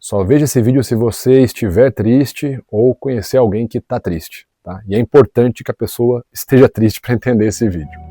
Só veja esse vídeo se você estiver triste ou conhecer alguém que está triste, tá? E é importante que a pessoa esteja triste para entender esse vídeo.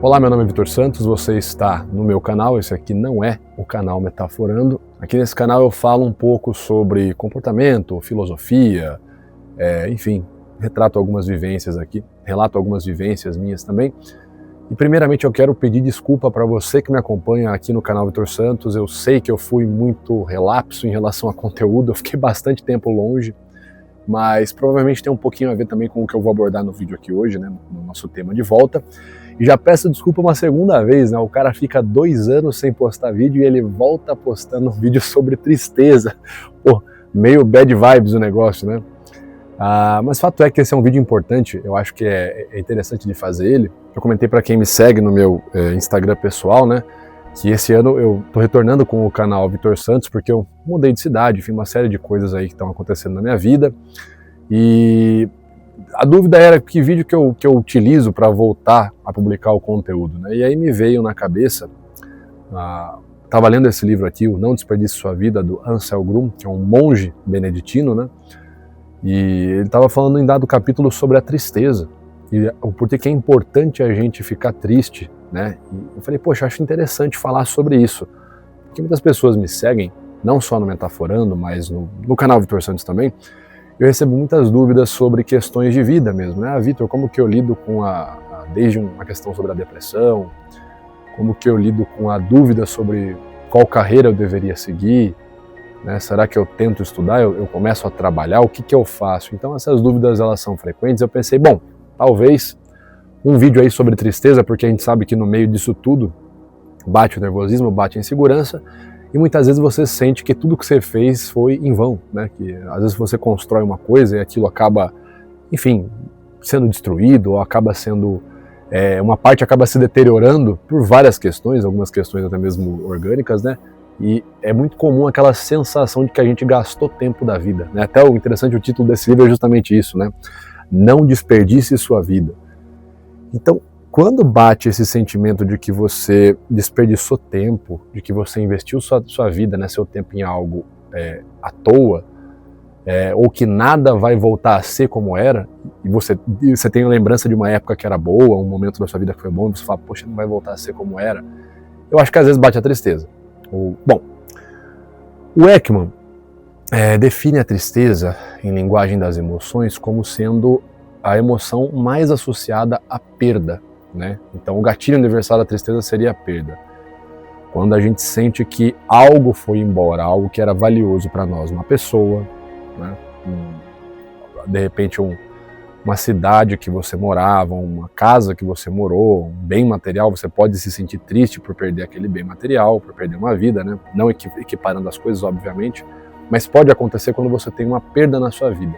Olá, meu nome é Vitor Santos, você está no meu canal, esse aqui não é o canal Metaforando. Aqui nesse canal eu falo um pouco sobre comportamento, filosofia, enfim, retrato algumas vivências aqui, relato algumas vivências minhas também. E primeiramente eu quero pedir desculpa para você que me acompanha aqui no canal Vitor Santos. Eu sei que eu fui muito relapso em relação a conteúdo, eu fiquei bastante tempo longe, mas provavelmente tem um pouquinho a ver também com o que eu vou abordar no vídeo aqui hoje, né, no nosso tema de volta. E já peço desculpa uma segunda vez, né, o cara fica 2 anos sem postar vídeo e ele volta postando um vídeo sobre tristeza. Pô, meio bad vibes o negócio, né? Mas fato é que esse é um vídeo importante, eu acho que é interessante de fazer ele. Eu comentei para quem me segue no meu Instagram pessoal, né, que esse ano eu tô retornando com o canal Vitor Santos porque eu mudei de cidade, enfim, uma série de coisas aí que estão acontecendo na minha vida. E a dúvida era que vídeo que eu utilizo para voltar a publicar o conteúdo, né? E aí me veio na cabeça, estava lendo esse livro aqui, O Não Desperdice Sua Vida, do Ansel Grum, que é um monge beneditino, né? E ele estava falando em dado capítulo sobre a tristeza e o porquê que é importante a gente ficar triste, né? E eu falei, poxa, acho interessante falar sobre isso, porque muitas pessoas me seguem, não só no Metaforando, mas no canal Vitor Santos também. Eu recebo muitas dúvidas sobre questões de vida mesmo, né? Vitor, como que eu lido com desde uma questão sobre a depressão, como que eu lido com a dúvida sobre qual carreira eu deveria seguir, né? Será que eu tento estudar, eu começo a trabalhar, o que que eu faço? Então essas dúvidas elas são frequentes. Eu pensei, bom, talvez um vídeo aí sobre tristeza, porque a gente sabe que no meio disso tudo bate o nervosismo, bate a insegurança, e muitas vezes você sente que tudo que você fez foi em vão, né? Que às vezes você constrói uma coisa e aquilo acaba, enfim, sendo destruído, ou acaba sendo, uma parte acaba se deteriorando por várias questões, algumas questões até mesmo orgânicas, né? E é muito comum aquela sensação de que a gente gastou tempo da vida, né? Até o interessante, o título desse livro é justamente isso, né? Não desperdice sua vida. Então, quando bate esse sentimento de que você desperdiçou tempo, de que você investiu sua vida, né, seu tempo em algo à toa, ou que nada vai voltar a ser como era, e você tem a lembrança de uma época que era boa, um momento da sua vida que foi bom, e você fala, poxa, não vai voltar a ser como era, eu acho que às vezes bate a tristeza. Bom, o Ekman define a tristeza, em linguagem das emoções, como sendo a emoção mais associada à perda, né? Então o gatilho universal da tristeza seria a perda. Quando a gente sente que algo foi embora, algo que era valioso para nós, uma pessoa, né? De repente uma cidade que você morava, uma casa que você morou, um bem material, você pode se sentir triste por perder aquele bem material, por perder uma vida, né? Não equiparando as coisas, obviamente, mas pode acontecer quando você tem uma perda na sua vida.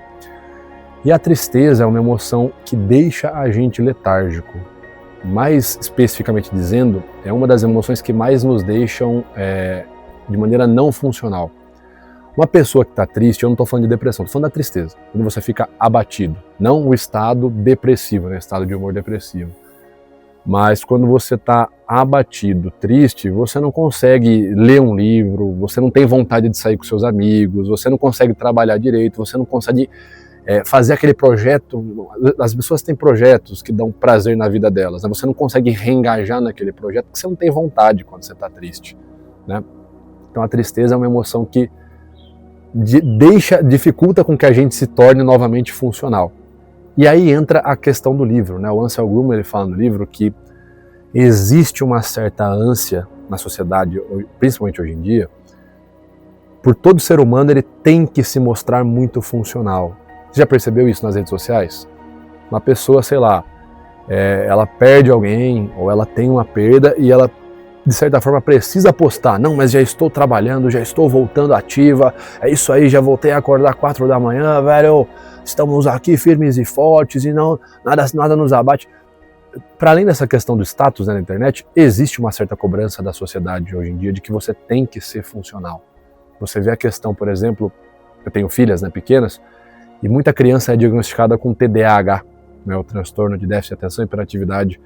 E a tristeza é uma emoção que deixa a gente letárgico. Mais especificamente dizendo, é uma das emoções que mais nos deixam de maneira não funcional. Uma pessoa que está triste, eu não estou falando de depressão, estou falando da tristeza, quando você fica abatido, não o estado depressivo, né, estado de humor depressivo, mas quando você está abatido, triste, você não consegue ler um livro, você não tem vontade de sair com seus amigos, você não consegue trabalhar direito, você não consegue fazer aquele projeto. As pessoas têm projetos que dão prazer na vida delas, né? Você não consegue reengajar naquele projeto porque você não tem vontade quando você está triste, né? Então a tristeza é uma emoção que dificulta com que a gente se torne novamente funcional. E aí entra a questão do livro, né? O Ansel Grum, ele fala no livro que existe uma certa ânsia na sociedade, principalmente hoje em dia, por todo ser humano ele tem que se mostrar muito funcional. Você já percebeu isso nas redes sociais? Uma pessoa, sei lá, ela perde alguém, ou ela tem uma perda, e ela, de certa forma, precisa postar. Não, mas já estou trabalhando, já estou voltando ativa, é isso aí, já voltei a acordar 4 da manhã, velho, estamos aqui firmes e fortes, e não, nada nos abate. Para além dessa questão do status, né, na internet, existe uma certa cobrança da sociedade hoje em dia de que você tem que ser funcional. Você vê a questão, por exemplo, eu tenho filhas, né, pequenas, e muita criança é diagnosticada com TDAH, né, o transtorno de déficit de atenção e hiperatividade.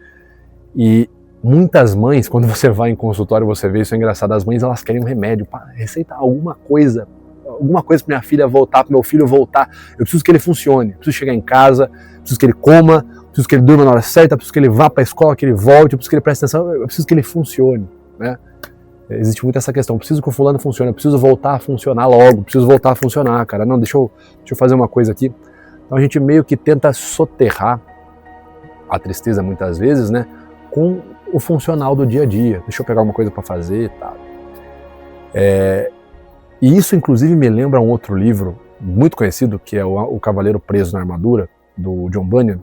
E Muitas mães, quando você vai em consultório, você vê isso, é engraçado, as mães elas querem um remédio, receitar alguma coisa para minha filha voltar, para meu filho voltar. Eu preciso que ele funcione, eu preciso chegar em casa, preciso que ele coma, preciso que ele durma na hora certa, preciso que ele vá para a escola, que ele volte, eu preciso que ele preste atenção, eu preciso que ele funcione, né? Existe muito essa questão, eu preciso que o fulano funcione, eu preciso voltar a funcionar logo, preciso voltar a funcionar, cara. Não, deixa eu fazer uma coisa aqui. Então a gente meio que tenta soterrar a tristeza muitas vezes, né, com o funcional do dia a dia. Deixa eu pegar alguma coisa para fazer e tal. E isso inclusive me lembra um outro livro muito conhecido, que é o Cavaleiro Preso na Armadura, do John Bunyan,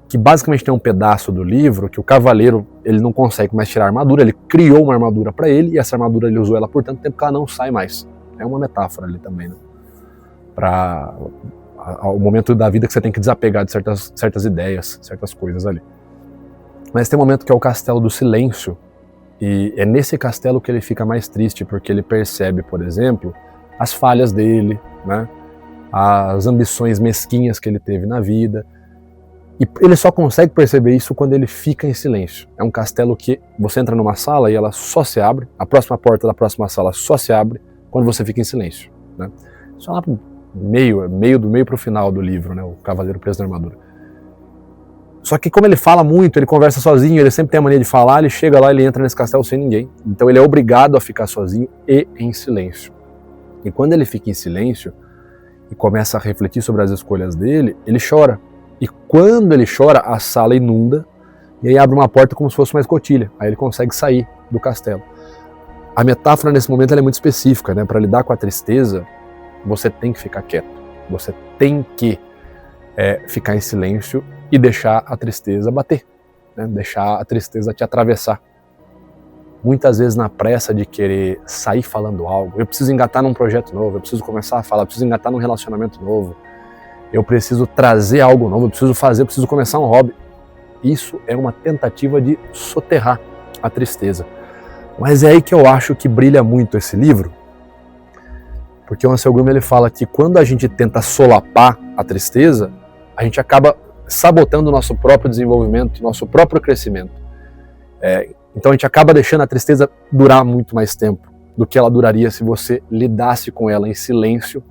que basicamente tem um pedaço do livro que o cavaleiro ele não consegue mais tirar a armadura, ele criou uma armadura para ele e essa armadura ele usou ela por tanto tempo que ela não sai mais. É uma metáfora ali também, né? Para o momento da vida que você tem que desapegar de certas ideias, certas coisas ali. Mas tem um momento que é o castelo do silêncio, e é nesse castelo que ele fica mais triste, porque ele percebe, por exemplo, as falhas dele, né? As ambições mesquinhas que ele teve na vida. E ele só consegue perceber isso quando ele fica em silêncio. É um castelo que você entra numa sala e ela só se abre, a próxima porta da próxima sala só se abre quando você fica em silêncio, né? Isso é lá pro meio para o final do livro, né? O Cavaleiro Preso na Armadura. Só que como ele fala muito, ele conversa sozinho, ele sempre tem a mania de falar, ele chega lá, ele entra nesse castelo sem ninguém. Então ele é obrigado a ficar sozinho e em silêncio. E quando ele fica em silêncio e começa a refletir sobre as escolhas dele, ele chora. E quando ele chora, a sala inunda e aí abre uma porta como se fosse uma escotilha. Aí ele consegue sair do castelo. A metáfora nesse momento ela é muito específica, né? Para lidar com a tristeza, você tem que ficar quieto. Você tem que ficar em silêncio e deixar a tristeza bater, né? Deixar a tristeza te atravessar. Muitas vezes na pressa de querer sair falando algo, eu preciso engatar num projeto novo, eu preciso começar a falar, eu preciso engatar num relacionamento novo, eu preciso trazer algo novo, eu preciso começar um hobby. Isso é uma tentativa de soterrar a tristeza. Mas é aí que eu acho que brilha muito esse livro, porque o Ansel Grumman ele fala que quando a gente tenta solapar a tristeza, a gente acaba sabotando o nosso próprio desenvolvimento, nosso próprio crescimento. Então a gente acaba deixando a tristeza durar muito mais tempo do que ela duraria se você lidasse com ela em silêncio,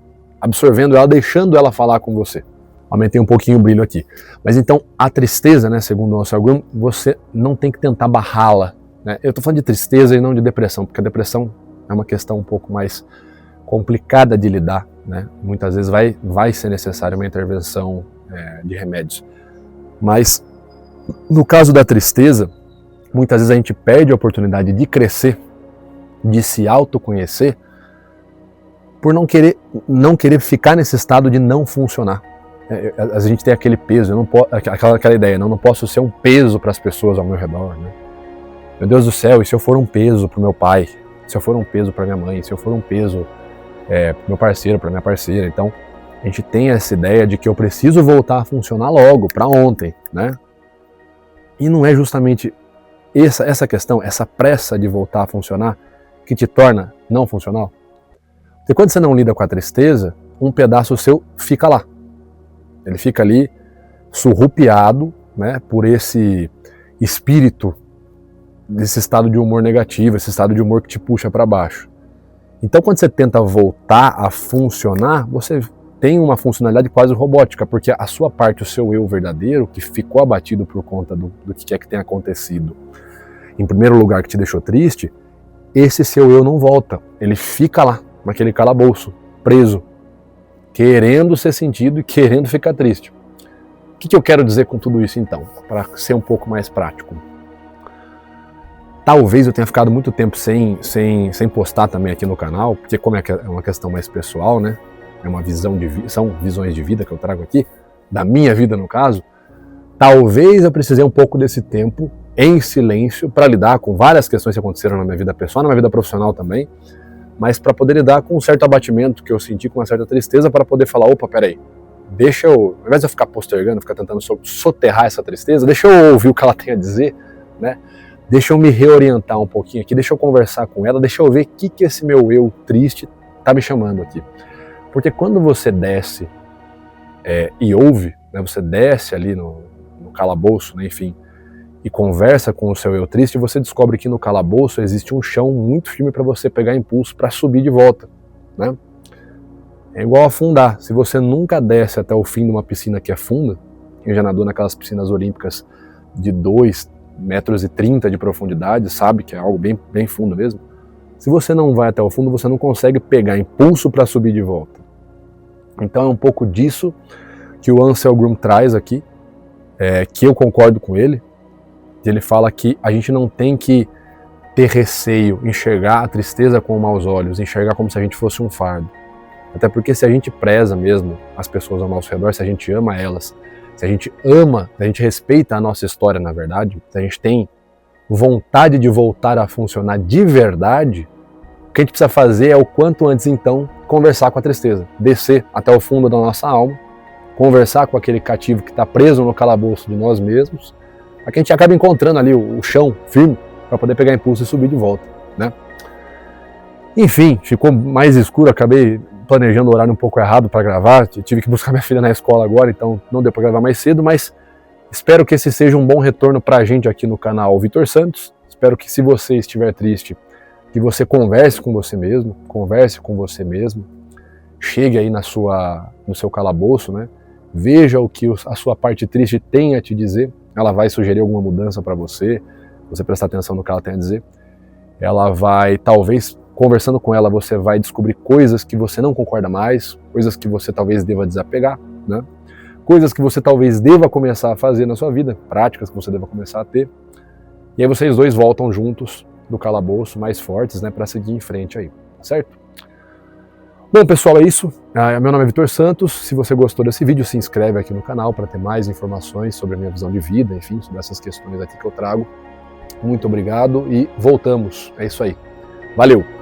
absorvendo ela, deixando ela falar com você. Aumentei um pouquinho o brilho aqui. Mas então a tristeza, né, segundo o Ansel Grumman, você não tem que tentar barrá-la, né? Eu estou falando de tristeza e não de depressão, porque a depressão é uma questão um pouco mais complicada de lidar, né? Muitas vezes vai ser necessária uma intervenção de remédios. Mas no caso da tristeza, muitas vezes a gente perde a oportunidade de crescer, de se autoconhecer, por não querer ficar nesse estado de não funcionar. A gente tem aquele peso, aquela ideia, não posso ser um peso para as pessoas ao meu redor, né? Meu Deus do céu, e se eu for um peso para o meu pai? Se eu for um peso para minha mãe? Se eu for um peso para o meu parceiro, para minha parceira? Então, a gente tem essa ideia de que eu preciso voltar a funcionar logo, para ontem, né? E não é justamente essa questão, essa pressa de voltar a funcionar, que te torna não funcional? Porque quando você não lida com a tristeza, um pedaço seu fica lá. Ele fica ali surrupiado, né, por esse espírito, desse estado de humor negativo, esse estado de humor que te puxa para baixo. Então quando você tenta voltar a funcionar, você tem uma funcionalidade quase robótica, porque a sua parte, o seu eu verdadeiro, que ficou abatido por conta do que é que tem acontecido, em primeiro lugar que te deixou triste, esse seu eu não volta, ele fica lá, naquele calabouço, preso, querendo ser sentido e querendo ficar triste. O que eu quero dizer com tudo isso então, para ser um pouco mais prático? Talvez eu tenha ficado muito tempo sem postar também aqui no canal, porque como é uma questão mais pessoal, né? É uma são visões de vida que eu trago aqui, da minha vida no caso. Talvez eu precisei um pouco desse tempo em silêncio para lidar com várias questões que aconteceram na minha vida pessoal, na minha vida profissional também, mas para poder lidar com um certo abatimento que eu senti, com uma certa tristeza, para poder falar, opa, peraí, ao invés de eu ficar postergando, ficar tentando soterrar essa tristeza, deixa eu ouvir o que ela tem a dizer, né? Deixa eu me reorientar um pouquinho aqui, deixa eu conversar com ela, deixa eu ver o que esse meu eu triste tá me chamando aqui. Porque quando você desce e ouve, né, você desce ali no calabouço, né, enfim, e conversa com o seu eu triste, você descobre que no calabouço existe um chão muito firme para você pegar impulso para subir de volta, né? É igual afundar. Se você nunca desce até o fim de uma piscina que é funda, quem já nadou naquelas piscinas olímpicas de 2,30 metros de profundidade sabe que é algo bem, bem fundo mesmo. Se você não vai até o fundo, você não consegue pegar impulso para subir de volta. Então é um pouco disso que o Ansel Groom traz aqui, que eu concordo com ele. Ele fala que a gente não tem que ter receio, enxergar a tristeza com maus olhos, enxergar como se a gente fosse um fardo. Até porque se a gente preza mesmo as pessoas ao nosso redor, se a gente ama elas, se a gente ama, se a gente respeita a nossa história, na verdade, se a gente tem vontade de voltar a funcionar de verdade, o que a gente precisa fazer é o quanto antes, então, conversar com a tristeza, descer até o fundo da nossa alma, conversar com aquele cativo que está preso no calabouço de nós mesmos, para que a gente acabe encontrando ali o chão firme para poder pegar impulso e subir de volta, né? Enfim, ficou mais escuro, acabei planejando o horário um pouco errado para gravar, tive que buscar minha filha na escola agora, então não deu para gravar mais cedo, mas espero que esse seja um bom retorno para a gente aqui no canal Vitor Santos. Espero que, se você estiver triste, que você converse com você mesmo, chegue aí no seu calabouço, né? Veja o que a sua parte triste tem a te dizer. Ela vai sugerir alguma mudança para você prestar atenção no que ela tem a dizer. Ela vai, talvez, conversando com ela, você vai descobrir coisas que você não concorda mais, coisas que você talvez deva desapegar, né? Coisas que você talvez deva começar a fazer na sua vida, práticas que você deva começar a ter. E aí vocês dois voltam juntos do calabouço mais fortes, né, para seguir em frente aí, certo? Bom, pessoal, é isso. Meu nome é Vitor Santos. Se você gostou desse vídeo, se inscreve aqui no canal para ter mais informações sobre a minha visão de vida, enfim, sobre essas questões aqui que eu trago. Muito obrigado e voltamos. É isso aí. Valeu!